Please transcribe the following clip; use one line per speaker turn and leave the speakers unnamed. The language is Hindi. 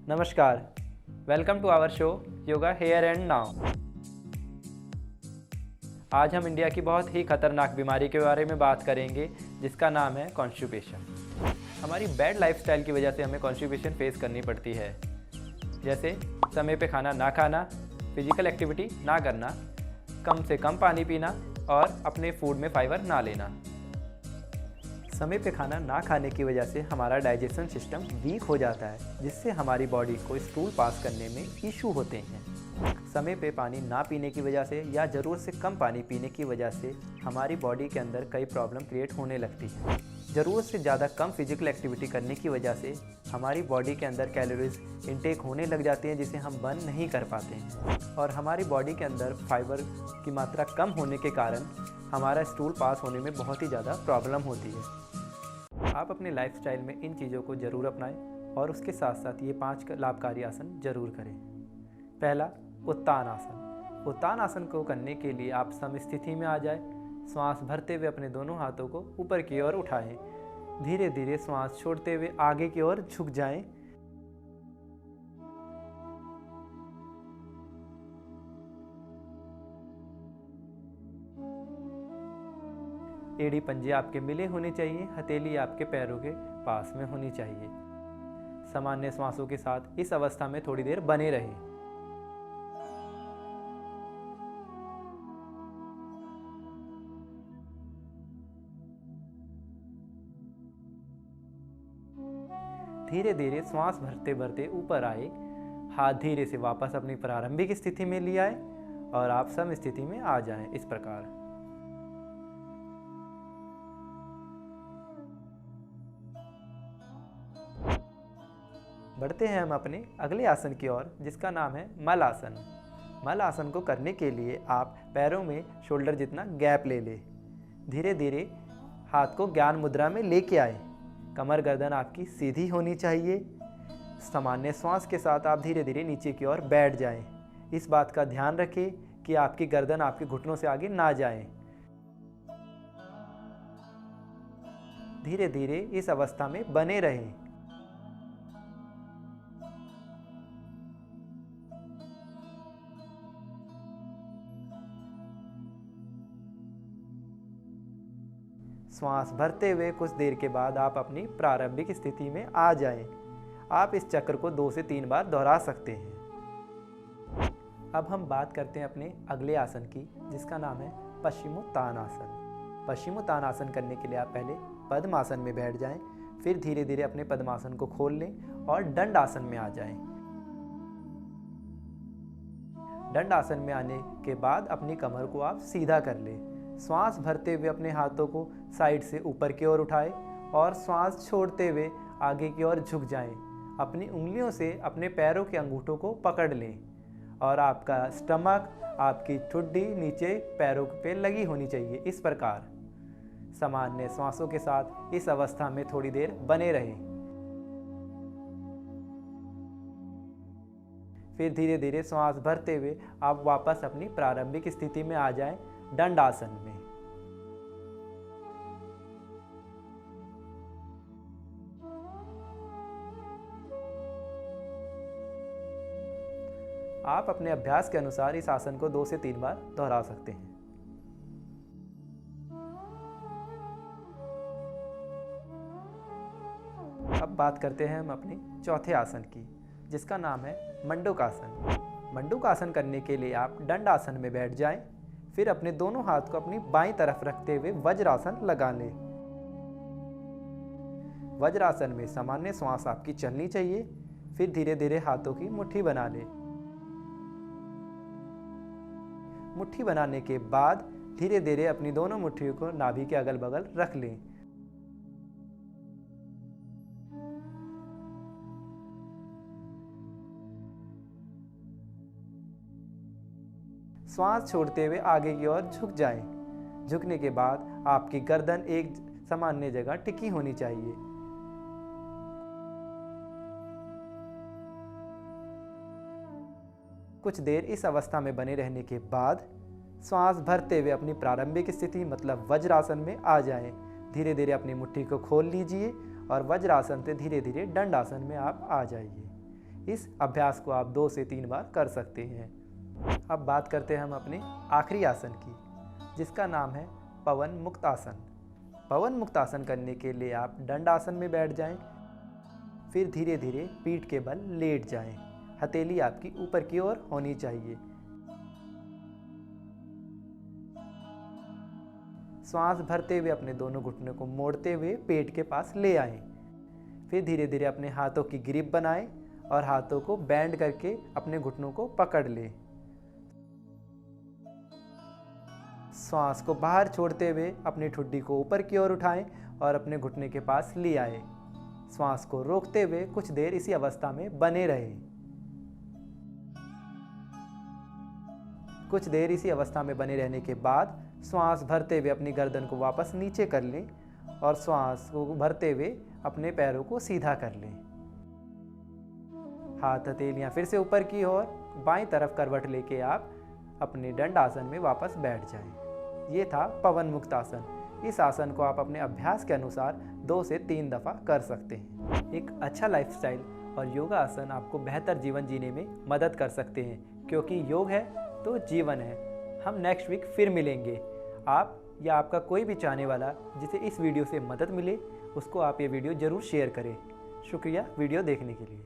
नमस्कार, welcome to our show yoga here and now. आज हम इंडिया की बहुत ही खतरनाक बीमारी के बारे में बात करेंगे जिसका नाम है कॉन्स्टिपेशन। हमारी बैड लाइफस्टाइल की वजह से हमें कॉन्स्टिपेशन फेस करनी पड़ती है, जैसे समय पे खाना ना खाना, फिजिकल एक्टिविटी ना करना, कम से कम पानी पीना और अपने फूड में फाइबर ना लेना। समय पे खाना ना खाने की वजह से हमारा डाइजेशन सिस्टम वीक हो जाता है, जिससे हमारी बॉडी को स्टूल पास करने में इशू होते हैं। समय पे पानी ना पीने की वजह से या ज़रूरत से कम पानी पीने की वजह से हमारी बॉडी के अंदर कई प्रॉब्लम क्रिएट होने लगती है। ज़रूरत से ज़्यादा कम फिजिकल एक्टिविटी करने की वजह से हमारी बॉडी के अंदर कैलोरीज इनटेक होने लग जाती हैं, जिसे हम बर्न नहीं कर पाते हैं। और हमारी बॉडी के अंदर फाइबर की मात्रा कम होने के कारण हमारा स्टूल पास होने में बहुत ही ज़्यादा प्रॉब्लम होती है। आप अपने लाइफस्टाइल में इन चीज़ों को ज़रूर अपनाएं और उसके साथ साथ ये 5 लाभकारी आसन जरूर करें। पहला, उत्तान आसन। उत्तान आसन को करने के लिए आप समस्थिति में आ जाए। श्वास भरते हुए अपने दोनों हाथों को ऊपर की ओर उठाएं। धीरे धीरे श्वास छोड़ते हुए आगे की ओर झुक जाएं। एड़ी पंजे आपके मिले होने चाहिए, हथेली आपके पैरों के पास में होनी चाहिए। सामान्य श्वासों के साथ इस अवस्था में थोड़ी देर बने रहें। धीरे धीरे श्वास भरते भरते ऊपर आए, हाथ धीरे से वापस अपनी प्रारंभिक स्थिति में ले आए और आप सम स्थिति में आ जाएं। इस प्रकार बढ़ते हैं हम अपने अगले आसन की ओर, जिसका नाम है मल आसन। मल आसन को करने के लिए आप पैरों में शोल्डर जितना गैप ले लें। धीरे धीरे हाथ को ज्ञान मुद्रा में लेके आए। कमर गर्दन आपकी सीधी होनी चाहिए। सामान्य श्वास के साथ आप धीरे धीरे नीचे की ओर बैठ जाएं। इस बात का ध्यान रखें कि आपकी गर्दन आपके घुटनों से आगे ना जाए। धीरे धीरे इस अवस्था में बने रहें। श्वास भरते हुए कुछ देर के बाद आप अपनी प्रारंभिक स्थिति में आ जाएं। आप इस चक्र को 2 से 3 बार दोहरा सकते हैं। अब हम बात करते हैं अपने अगले आसन की, जिसका नाम है पश्चिमोत्तानासन। पश्चिमोत्तानासन करने के लिए आप पहले पद्मासन में बैठ जाएं, फिर धीरे धीरे अपने पद्मासन को खोल लें और दंड आसन में आ जाएं। दंड आसन में आने के बाद अपनी कमर को आप सीधा कर लें। श्वास भरते हुए अपने हाथों को साइड से ऊपर की ओर उठाएं और श्वास छोड़ते हुए आगे की ओर झुक जाएं। अपनी उंगलियों से अपने पैरों के अंगूठों को पकड़ लें और आपका स्टमक, आपकी ठुड्डी नीचे पैरों पे लगी होनी चाहिए। इस प्रकार सामान्य श्वासों के साथ इस अवस्था में थोड़ी देर बने रहें। फिर धीरे धीरे श्वास भरते हुए आप वापस अपनी प्रारंभिक स्थिति में आ जाएं, दंड आसन में। आप अपने अभ्यास के अनुसार इस आसन को 2 से 3 बार दोहरा सकते हैं। अब बात करते हैं हम अपने चौथे आसन की, जिसका नाम है मंडूकासन। मंडूकासन करने के लिए आप दंड आसन में बैठ जाएं, फिर अपने दोनों हाथ को अपनी बाईं तरफ रखते हुए वज्रासन लगा लें। वज्रासन में सामान्य श्वास आपकी चलनी चाहिए। फिर धीरे धीरे हाथों की मुट्ठी बना लें। मुट्ठी बनाने के बाद धीरे धीरे अपनी दोनों मुट्ठियों को नाभि के अगल बगल रख लें। श्वास छोड़ते हुए आगे की ओर झुक जाएं। झुकने के बाद आपकी गर्दन एक सामान्य जगह टिकी होनी चाहिए। कुछ देर इस अवस्था में बने रहने के बाद श्वास भरते हुए अपनी प्रारंभिक स्थिति मतलब वज्रासन में आ जाएं। धीरे धीरे अपनी मुट्ठी को खोल लीजिए और वज्रासन से धीरे धीरे दंडासन में आप आ जाइए। इस अभ्यास को आप 2 से 3 बार कर सकते हैं। अब बात करते हैं हम अपने आखिरी आसन की, जिसका नाम है पवन मुक्त आसन। पवन मुक्त आसन करने के लिए आप दंडासन में बैठ जाएं, फिर धीरे धीरे पीठ के बल लेट जाएं। हथेली आपकी ऊपर की ओर होनी चाहिए। श्वास भरते हुए अपने दोनों घुटनों को मोड़ते हुए पेट के पास ले आएं। फिर धीरे धीरे अपने हाथों की ग्रिप बनाएं और हाथों को बैंड करके अपने घुटनों को पकड़ लें। श्वास को बाहर छोड़ते हुए अपनी ठुड्डी को ऊपर की ओर उठाएं और अपने घुटने के पास ले आए। श्वास को रोकते हुए कुछ देर इसी अवस्था में बने रहें। कुछ देर इसी अवस्था में बने रहने के बाद श्वास भरते हुए अपनी गर्दन को वापस नीचे कर लें और श्वास को भरते हुए अपने पैरों को सीधा कर लें। हाथ हथेलियां फिर से ऊपर की ओर, बाईं तरफ करवट लेके आप अपने दंडासन में वापस बैठ जाएं। ये था पवन मुक्त आसन। इस आसन को आप अपने अभ्यास के अनुसार 2 से 3 दफ़ा कर सकते हैं। एक अच्छा लाइफस्टाइल और योगा आसन आपको बेहतर जीवन जीने में मदद कर सकते हैं, क्योंकि योग है तो जीवन है। हम नेक्स्ट वीक फिर मिलेंगे। आप या आपका कोई भी चाहने वाला जिसे इस वीडियो से मदद मिले, उसको आप ये वीडियो ज़रूर शेयर करें। शुक्रिया वीडियो देखने के लिए।